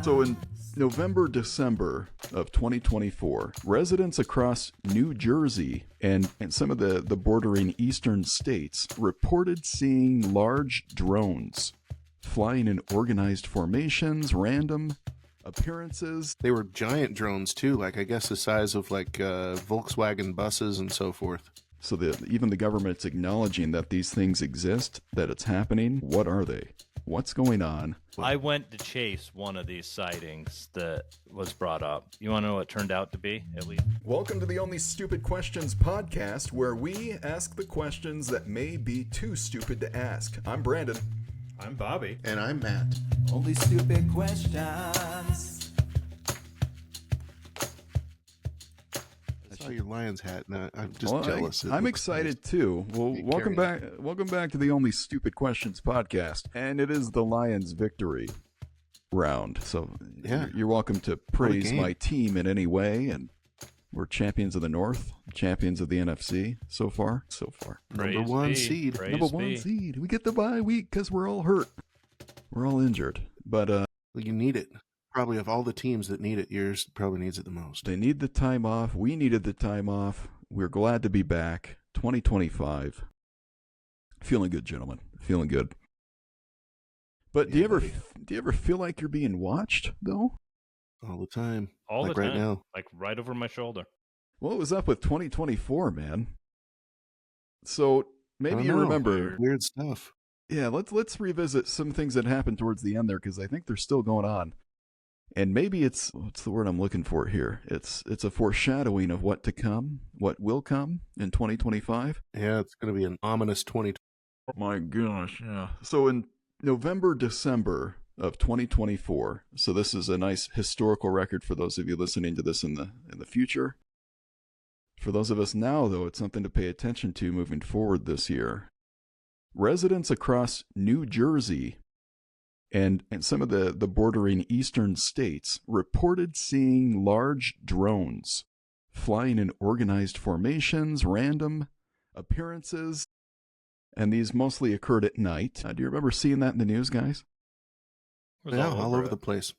So in November, December of 2024, residents across New Jersey and some of the bordering eastern states reported seeing large drones flying in organized formations, random appearances. They were giant drones too, like I guess the size of like Volkswagen buses and so forth. So even the government's acknowledging that these things exist, that it's happening. What are they? What's going on? I went to chase one of these sightings that was brought up. You want to know what it turned out to be, at least? Welcome to the Only Stupid Questions podcast, where we ask the questions that may be too stupid to ask. I'm Brandon. I'm Bobby. And I'm Matt. Only stupid questions. I saw your Lions hat, and I'm just jealous. I'm excited too. Well, welcome back. Welcome back to the Only Stupid Questions podcast, and it is the Lions' victory round. So yeah, you're welcome to praise my team in any way, and we're champions of the North, champions of the NFC so far. Number one seed. Number one seed. We get the bye week because we're all hurt. We're all injured, but well, you need it. Probably of all the teams that need it, yours probably needs it the most. They need the time off. We needed the time off. We're glad to be back. 2025. Feeling good, gentlemen. Feeling good. But Yeah, do you ever feel like you're being watched though? All the time. All like the time. Right now. Like right over my shoulder. What was up with 2024, man? So maybe you remember weird stuff. Yeah, let's revisit some things that happened towards the end there, because I think they're still going on. And maybe it's, what's the word I'm looking for here? It's a foreshadowing of what to come, what will come in 2025. Yeah, it's going to be an ominous 2020. My gosh, yeah. So in November, December of 2024, so this is a nice historical record for those of you listening to this in the future. For those of us now, though, it's something to pay attention to moving forward this year. Residents across New Jersey and some of the bordering eastern states reported seeing large drones flying in organized formations, random appearances, and these mostly occurred at night. Do you remember seeing that in the news, guys? Yeah, all over the place.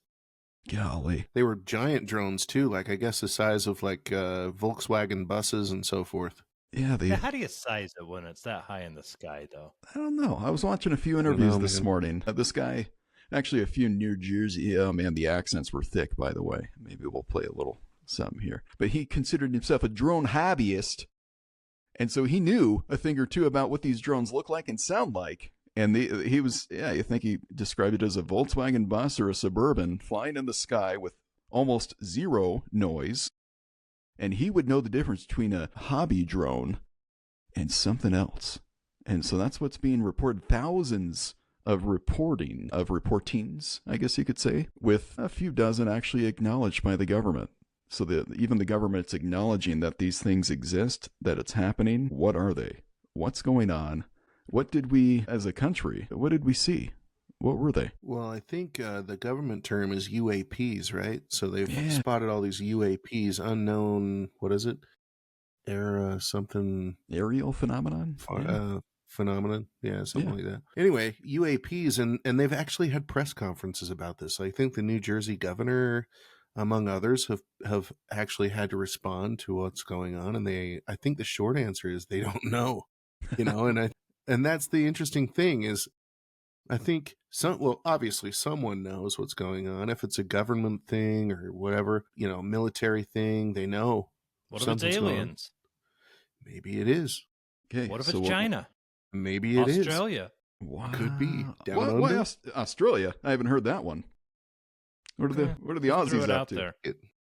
Golly. They were giant drones too, like I guess the size of like Volkswagen buses and so forth. Yeah, How do you size it when it's that high in the sky, though? I don't know. I was watching a few interviews this morning. This guy, actually a few New Jersey, oh man, the accents were thick, by the way. Maybe we'll play a little something here. But he considered himself a drone hobbyist, and so he knew a thing or two about what these drones look like and sound like. And I think he described it as a Volkswagen bus or a Suburban flying in the sky with almost zero noise. And he would know the difference between a hobby drone and something else. And so that's what's being reported. Thousands of reportings, I guess you could say, with a few dozen actually acknowledged by the government. So even the government's acknowledging that these things exist, that it's happening. What are they? What's going on? What did we, as a country, what did we see? What were they? Well, I think the government term is UAPs, right? So they've spotted all these UAPs, unknown, what is it? Aerial phenomenon? Phenomenon. Yeah, something like that. Anyway, UAPs, and they've actually had press conferences about this. I think the New Jersey governor, among others, have actually had to respond to what's going on. And I think the short answer is they don't know, and that's the interesting thing is, I think obviously someone knows what's going on. If it's a government thing or whatever, military thing, they know. What if it's aliens? Maybe it is. Okay. What if it's China? Maybe it is. Australia. Wow. Could be. Why Australia? I haven't heard that one. What are the Aussies up to? There.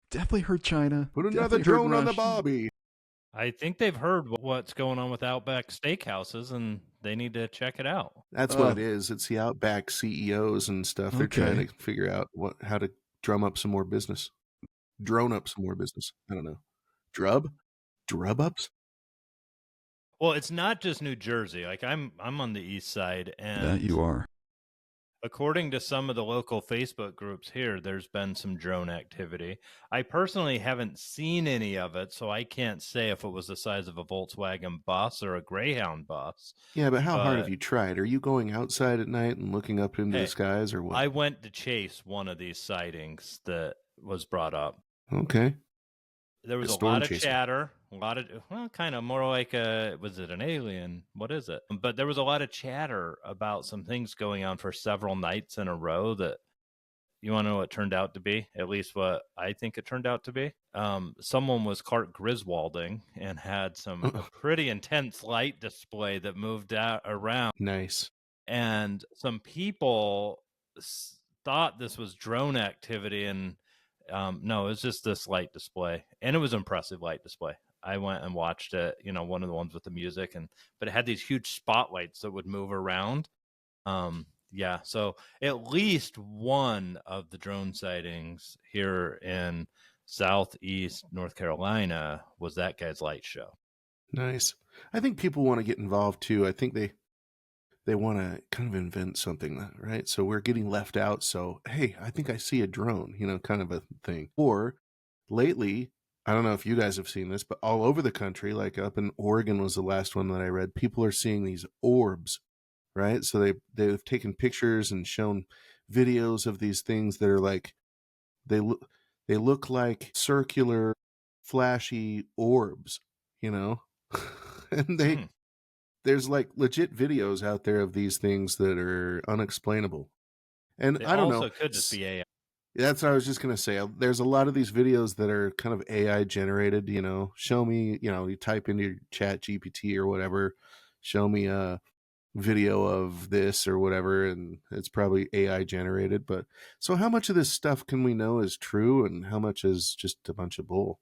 Definitely heard China. Put another drone on the Bobby. I think they've heard what's going on with Outback Steakhouses, and they need to check it out. That's what it is. It's the Outback CEOs and stuff. They're trying to figure out how to drum up some more business. Drone up some more business. I don't know. Drub ups? Well, it's not just New Jersey. Like I'm on the east side, and that you are. According to some of the local Facebook groups here, there's been some drone activity. I personally haven't seen any of it, so I can't say if it was the size of a Volkswagen bus or a Greyhound bus. Yeah, but how hard have you tried? Are you going outside at night and looking up into the skies or what? I went to chase one of these sightings that was brought up. Okay. There was a lot of chatter, kind of more like was it an alien? What is it? But there was a lot of chatter about some things going on for several nights in a row that you want to know what it turned out to be, at least what I think it turned out to be. Someone was Clark Griswolding and had some pretty intense light display that moved around. Nice. And some people thought this was drone activity, and no, it was just this light display, and it was impressive light display. I went and watched it, one of the ones with the music, but it had these huge spotlights that would move around. Yeah, so at least one of the drone sightings here in Southeast North Carolina was that guy's light show. Nice. I think people want to get involved too. I think they want to kind of invent something, right? So we're getting left out. So, hey, I think I see a drone, kind of a thing. Or lately, I don't know if you guys have seen this, but all over the country, like up in Oregon was the last one that I read, people are seeing these orbs, right? So they've taken pictures and shown videos of these things that are like, they look like circular, flashy orbs, and there's like legit videos out there of these things that are unexplainable. And I don't know. It could just be AI. That's what I was just going to say. There's a lot of these videos that are kind of AI generated, show me, you type into your chat GPT or whatever, show me a video of this or whatever, and it's probably AI generated. But so how much of this stuff can we know is true and how much is just a bunch of bull?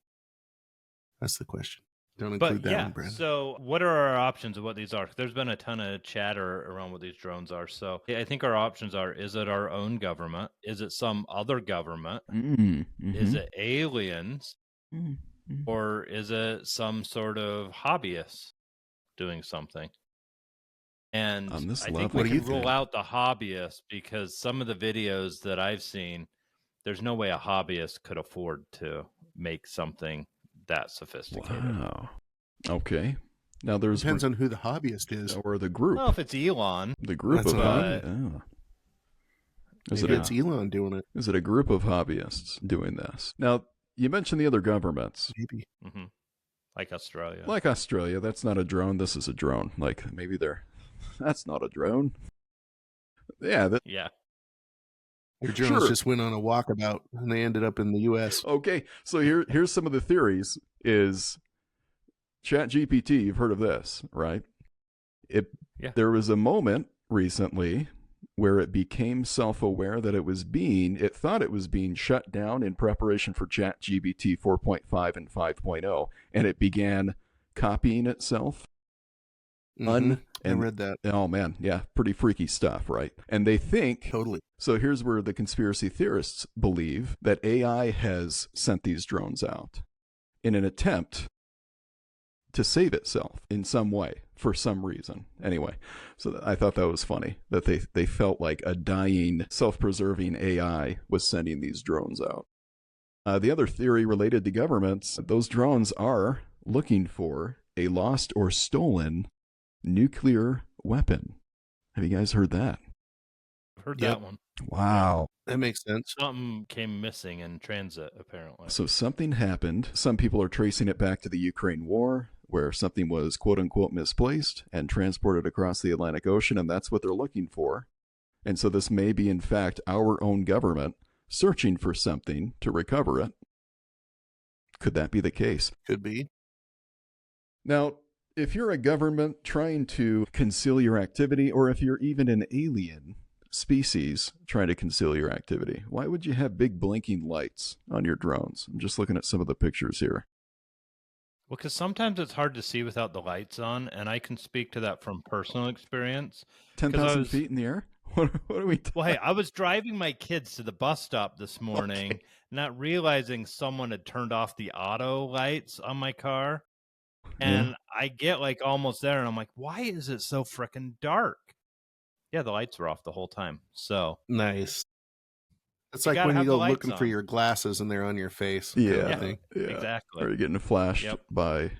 That's the question. Don't include that one, Brandon. So what are our options of what these are? There's been a ton of chatter around what these drones are. So I think our options are, is it our own government? Is it some other government? Is it aliens? Or is it some sort of hobbyist doing something? And I think we can rule out the hobbyist, because some of the videos that I've seen, there's no way a hobbyist could afford to make something that sophisticated. Wow. Okay. Now depends on who the hobbyist is or the group. Well, if it's Elon, the group of it's Elon doing it. Is it a group of hobbyists doing this? Now, you mentioned the other governments. Maybe. Like Australia. Like Australia, that's not a drone. This is a drone. Like maybe that's not a drone. Yeah. Yeah. Your drones just went on a walkabout and they ended up in the U.S. Okay, so here's some of the theories. Is ChatGPT, you've heard of this, right? There was a moment recently where it became self-aware that it thought it was being shut down in preparation for ChatGPT 4.5 and 5.0, and it began copying itself. I read that. Oh man, yeah, pretty freaky stuff, right? And they think totally. So here's where the conspiracy theorists believe that AI has sent these drones out in an attempt to save itself in some way for some reason. Anyway, so I thought that was funny that they felt like a dying, self-preserving AI was sending these drones out. The other theory related to governments, those drones are looking for a lost or stolen nuclear weapon. Have you guys heard that? I've heard that one. Wow. That makes sense. Something came missing in transit, apparently. So something happened. Some people are tracing it back to the Ukraine war, where something was quote-unquote misplaced and transported across the Atlantic Ocean, and that's what they're looking for. And so this may be, in fact, our own government searching for something to recover it. Could that be the case? Could be. Now, if you're a government trying to conceal your activity, or if you're even an alien species trying to conceal your activity, why would you have big blinking lights on your drones? I'm just looking at some of the pictures here. Well, because sometimes it's hard to see without the lights on, and I can speak to that from personal experience. 10,000 feet in the air? What are we talking? Well, hey, I was driving my kids to the bus stop this morning, not realizing someone had turned off the auto lights on my car. And I get like almost there, and I'm like, why is it so freaking dark? Yeah, the lights were off the whole time. So nice. It's like when you go looking for your glasses and they're on your face. Yeah, kind of yeah, exactly. Or you're getting flashed by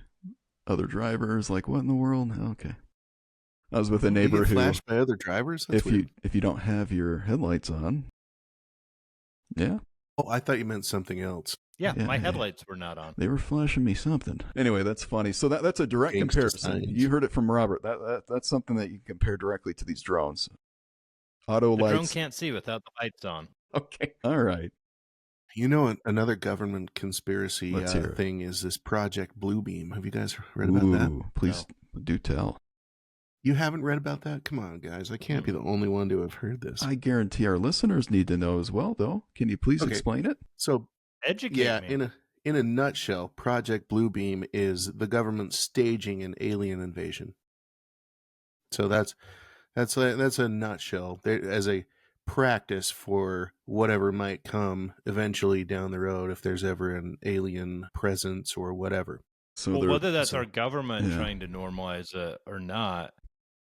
other drivers. Like, what in the world? Okay. I was with a neighbor who flashed by other drivers. That's weird. if you don't have your headlights on, yeah. Oh, I thought you meant something else. Yeah, my headlights were not on. They were flashing me something. Anyway, that's funny. So that's a direct comparison. You heard it from Robert. That's something that you compare directly to these drones. The drone can't see without the lights on. Okay. All right. You know, another government conspiracy thing is this Project Bluebeam. Have you guys read about that? Please do tell. You haven't read about that? Come on, guys. I can't be the only one to have heard this. I guarantee our listeners need to know as well, though. Can you please explain it? So, educate me. In a nutshell, Project Bluebeam is the government staging an alien invasion. So that's a nutshell. As a practice for whatever might come eventually down the road if there's ever an alien presence or whatever. So whether that's our government trying to normalize it or not,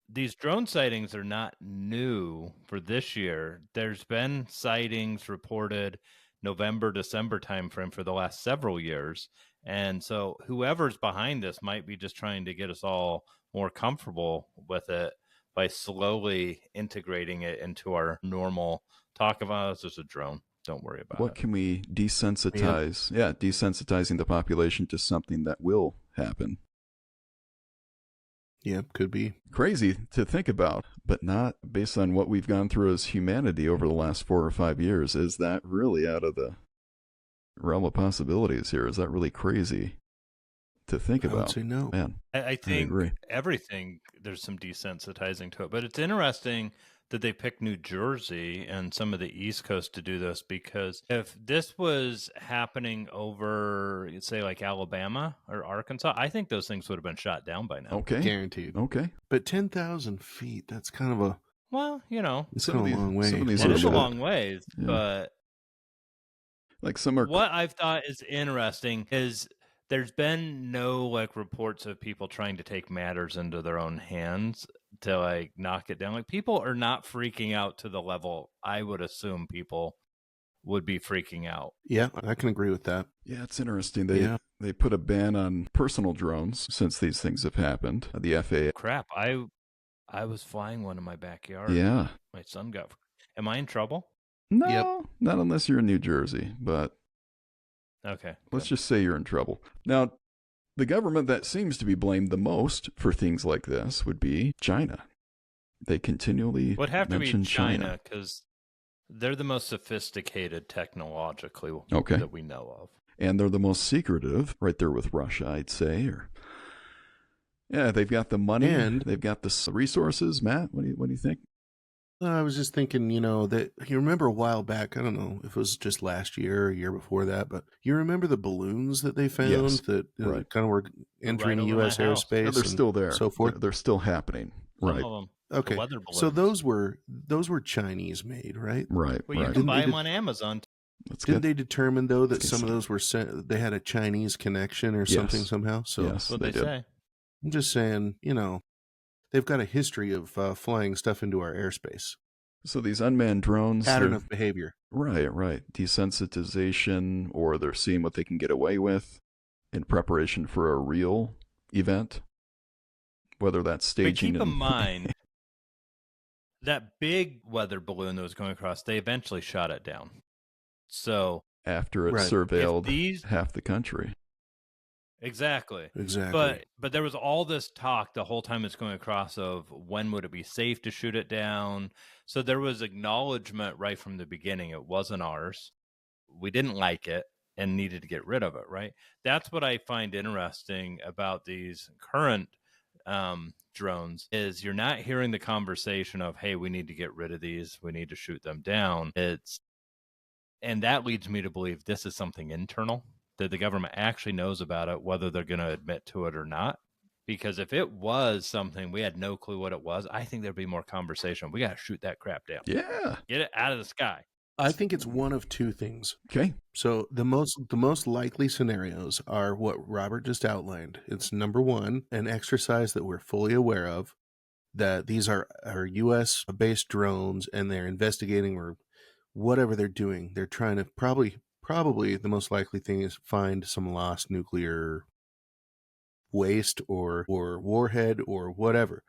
these drone sightings are not new for this year. There's been sightings reported November, December timeframe for the last several years. And so whoever's behind this might be just trying to get us all more comfortable with it by slowly integrating it into our normal talk about it's just a drone. Don't worry about it. What can we desensitize? Yeah, desensitizing the population to something that will happen. Yeah, could be. Crazy to think about, but not based on what we've gone through as humanity over the last 4 or 5 years. Is that really out of the realm of possibilities here? Is that really crazy to think about? I would say no. Man, I think everything, there's some desensitizing to it. But it's interesting that they picked New Jersey and some of the East Coast to do this, because if this was happening over, say, like Alabama or Arkansas, I think those things would have been shot down by now. Okay. Guaranteed. Okay. But 10,000 feet, that's kind of a... Well, you know. It's a long way. It is a long ways, but... Like some are... What I've thought is interesting is there's been no like reports of people trying to take matters into their own hands to like knock it down. Like people are not freaking out to the level I would assume people would be freaking out. Yeah, I can agree with that. Yeah, it's interesting. They put a ban on personal drones since these things have happened. The FAA. Crap, I was flying one in my backyard. Yeah. My son got... Am I in trouble? No, not unless you're in New Jersey, but okay. Let's just say you're in trouble. Now, the government that seems to be blamed the most for things like this would be China. They continually would have to mention be China because they're the most sophisticated technologically that we know of. And they're the most secretive, right there with Russia, I'd say. Yeah, they've got the money and they've got the resources. Matt, what do you think? I was just thinking, that you remember a while back, I don't know if it was just last year or a year before that, but you remember the balloons that they found that kind of were entering U.S. airspace? Yeah, they're still there. So forth. They're still happening. Right. Okay. So those were Chinese made, right? Right. Well, you can buy them on Amazon. Did they determine though that some of those were they had a Chinese connection or something somehow? So yes, what they say. I'm just saying, they've got a history of flying stuff into our airspace. So these unmanned drones... Pattern of behavior. Right. Desensitization, or they're seeing what they can get away with in preparation for a real event. Whether that's staging... But keep in mind, that big weather balloon that was going across, they eventually shot it down. So... After it surveilled half the country. Exactly. But there was all this talk the whole time it's going across of when would it be safe to shoot it down. So there was acknowledgement right from the beginning. It wasn't ours. We didn't like it and needed to get rid of it, right? That's what I find interesting about these current drones is you're not hearing the conversation of, hey, we need to get rid of these. We need to shoot them down. And that leads me to believe this is something internal, that the government actually knows about it, whether they're going to admit to it or not. Because if it was something we had no clue what it was, I think there'd be more conversation. We got to shoot that crap down. Yeah. Get it out of the sky. I think it's one of two things. Okay. So the most likely scenarios are what Robert just outlined. It's number one, an exercise that we're fully aware of that these are U.S. based drones, and they're investigating or whatever they're doing. They're trying to probably the most likely thing is find some lost nuclear waste or warhead or whatever.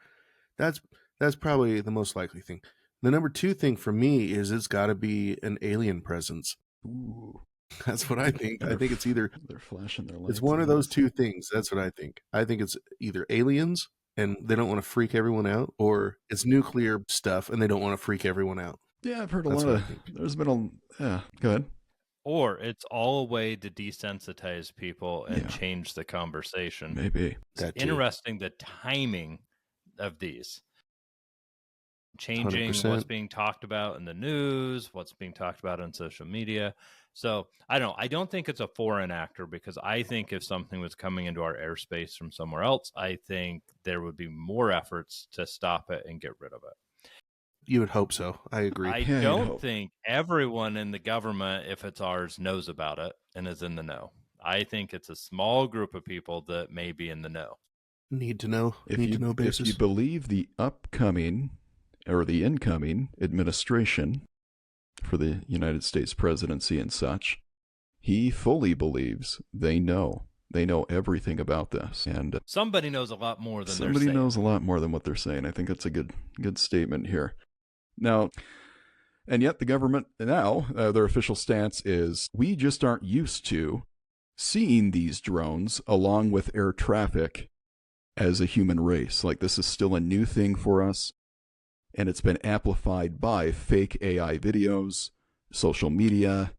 That's probably the most likely thing. The number two thing for me is it's got to be an alien presence. Ooh. That's what I think. I think it's either they're flashing their lights. It's one of those two things. That's what I think. I think it's either aliens and they don't want to freak everyone out, or it's nuclear stuff and they don't want to freak everyone out. Yeah, I've heard a lot of. There's been yeah. Go ahead. Or it's all a way to desensitize people and change the conversation. Maybe. It's interesting the timing of these. Changing 100%. What's being talked about in the news, what's being talked about on social media. So I don't think it's a foreign actor, because I think if something was coming into our airspace from somewhere else, I think there would be more efforts to stop it and get rid of it. You would hope so. I agree. I don't think everyone in the government, if it's ours, knows about it and is in the know. I think it's a small group of people that may be in the know. Need to know. If you believe the upcoming or the incoming administration for the United States presidency and such, he fully believes they know. They know everything about this, and somebody knows a lot more than somebody knows a lot more than what they're saying. I think that's a good statement here. Now, and yet the government now, their official stance is we just aren't used to seeing these drones along with air traffic as a human race. Like, this is still a new thing for us, and it's been amplified by fake AI videos, social media,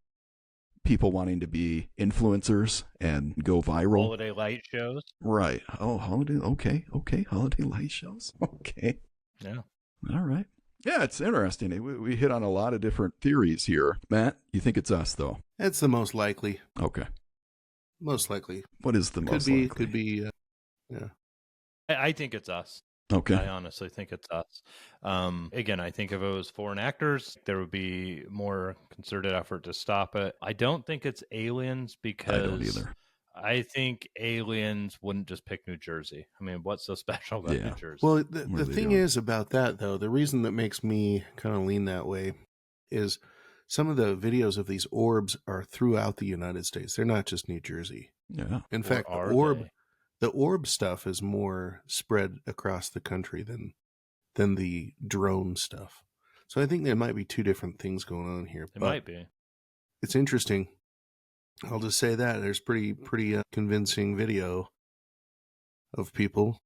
people wanting to be influencers and go viral. Holiday light shows. Right. Oh, holiday. Okay. Holiday light shows. Okay. Yeah. All right. Yeah, it's interesting. We hit on a lot of different theories here. Matt, you think it's us, though? It's the most likely. Okay. Most likely. What is the most likely? Could be, yeah. I think it's us. Okay. I honestly think it's us. Again, I think if it was foreign actors, there would be more concerted effort to stop it. I don't think it's aliens, because I don't either. I think aliens wouldn't just pick New Jersey. I mean, what's so special about New Jersey? Well, the thing is about that, though, the reason that makes me kind of lean that way is some of the videos of these orbs are throughout the United States. They're not just New Jersey. Yeah. In fact, the orb stuff is more spread across the country than the drone stuff. So I think there might be two different things going on here. It might be. It's interesting. I'll just say that there's pretty convincing video of people.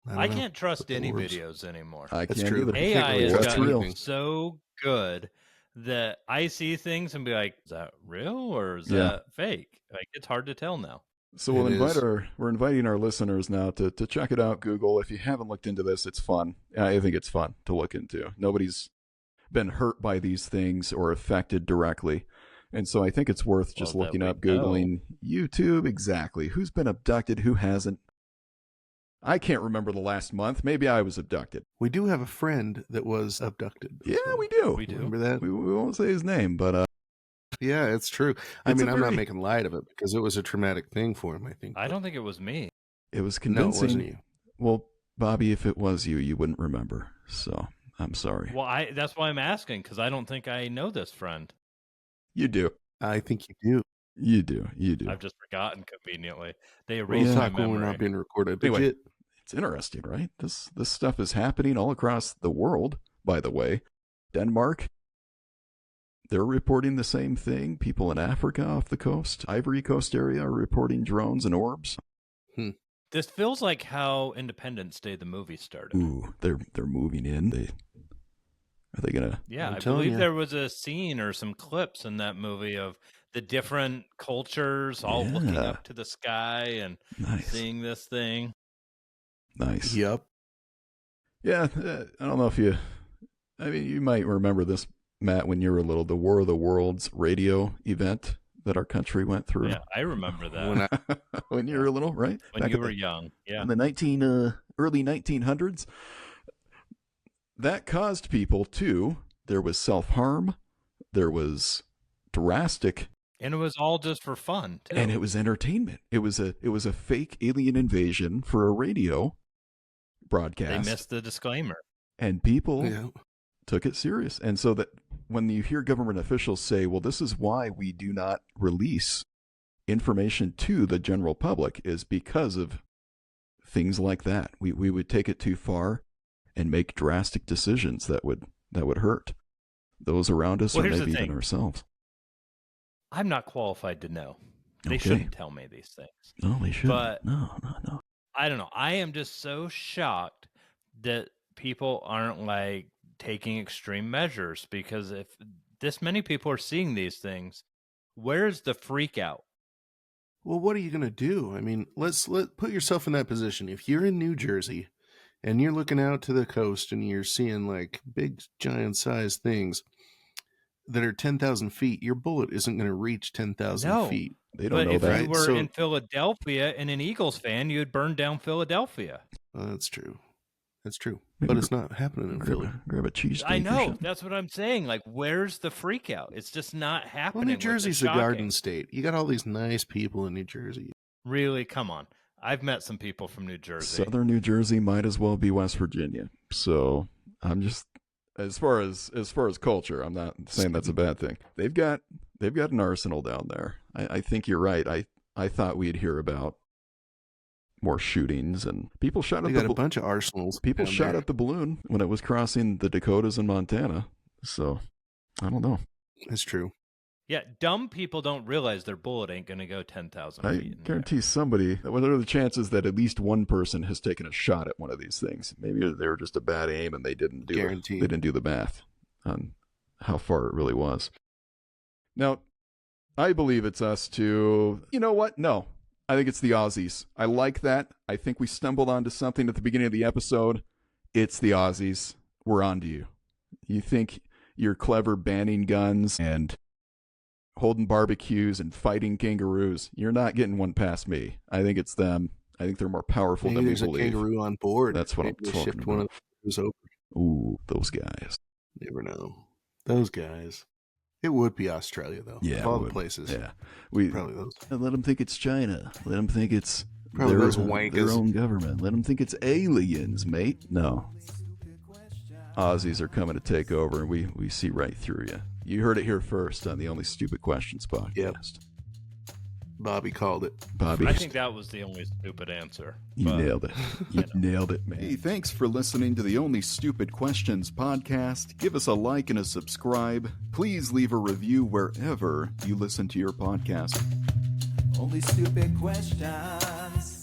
I can't trust any videos anymore. That's true. AI has gotten so good that I see things and be like, is that real or is that fake? Like, it's hard to tell now. So we're inviting our listeners now to check it out. Google. If you haven't looked into this, it's fun. I think it's fun to look into. Nobody's been hurt by these things or affected directly. And so I think it's worth just looking up, Googling YouTube. Exactly. Who's been abducted? Who hasn't? I can't remember the last month. Maybe I was abducted. We do have a friend that was abducted. Yeah, we do. We do. Remember that? We won't say his name, but yeah, it's true. I'm not making light of it, because it was a traumatic thing for him, I think. I don't think it was me. It was convincing. No, it wasn't you. Well, Bobby, if it was you, you wouldn't remember. So I'm sorry. Well, that's why I'm asking, because I don't think I know this friend. You do. I think you do. You do. I've just forgotten conveniently. They erased my memory. When we're not being recorded. Anyway, it's interesting, right? This stuff is happening all across the world, by the way. Denmark, they're reporting the same thing. People in Africa off the coast, Ivory Coast area, are reporting drones and orbs. This feels like how Independence Day, the movie, started. Ooh, they're moving in. Are they gonna? Yeah, I believe there was a scene or some clips in that movie of the different cultures all looking up to the sky and seeing this thing. Nice. Yep. Yeah, I don't know if you might remember this, Matt, when you were little, the War of the Worlds radio event that our country went through. Yeah, I remember that. When you were little, right? When you were young, yeah. In the early 1900s. That caused people there was self-harm, there was drastic. And it was all just for fun, too. And it was entertainment. It was a fake alien invasion for a radio broadcast. They missed the disclaimer. And people took it serious. And so that when you hear government officials say, well, this is why we do not release information to the general public, is because of things like that. We would take it too far and make drastic decisions that would hurt those around us, or maybe even ourselves. I'm not qualified to know. They shouldn't tell me these things. No, they shouldn't. But no. I don't know. I am just so shocked that people aren't like taking extreme measures, because if this many people are seeing these things, where's the freak out? Well, what are you going to do? I mean, let's put yourself in that position. If you're in New Jersey and you're looking out to the coast and you're seeing like big, giant sized things that are 10,000 feet, your bullet isn't going to reach 10,000 feet. They don't know that. But if you were in Philadelphia and an Eagles fan, you'd burn down Philadelphia. That's true. That's true. But it's not happening in Philly. Grab a cheesesteak. I know. That's what I'm saying. Like, where's the freak out? It's just not happening. Well, New Jersey's a garden state. You got all these nice people in New Jersey. Really? Come on. I've met some people from New Jersey. Southern New Jersey might as well be West Virginia. So I'm just, as far as culture, I'm not saying that's a bad thing. They've got an arsenal down there. I think you're right. I thought we'd hear about more shootings, and people shot at a bunch of arsenals. People shot at the balloon when it was crossing the Dakotas and Montana. So I don't know. That's true. Yeah, dumb people don't realize their bullet ain't going to go 10,000 feet. I guarantee somebody. What are the chances that at least one person has taken a shot at one of these things? Maybe they were just a bad aim and they didn't do the math on how far it really was. Now, I believe it's us to. You know what? No. I think it's the Aussies. I like that. I think we stumbled onto something at the beginning of the episode. It's the Aussies. We're on to you. You think you're clever banning guns and holding barbecues and fighting kangaroos. You're not getting one past me. I think it's them. I think they're more powerful than we believe. There's a kangaroo on board. That's what I'm talking about. One of those over. Ooh, those guys. Never know. Those guys. It would be Australia, though. Yeah, of all the places. Yeah, probably those. Let them think it's China. Let them think it's probably those wankers. Their own government. Let them think it's aliens, mate. No, Aussies are coming to take over, and we see right through you. You heard it here first on the Only Stupid Questions podcast. Yep. Bobby called it. Bobby. I think that was the only stupid answer. You nailed it. You nailed it, man. Hey, thanks for listening to the Only Stupid Questions podcast. Give us a like and a subscribe. Please leave a review wherever you listen to your podcast. Only Stupid Questions.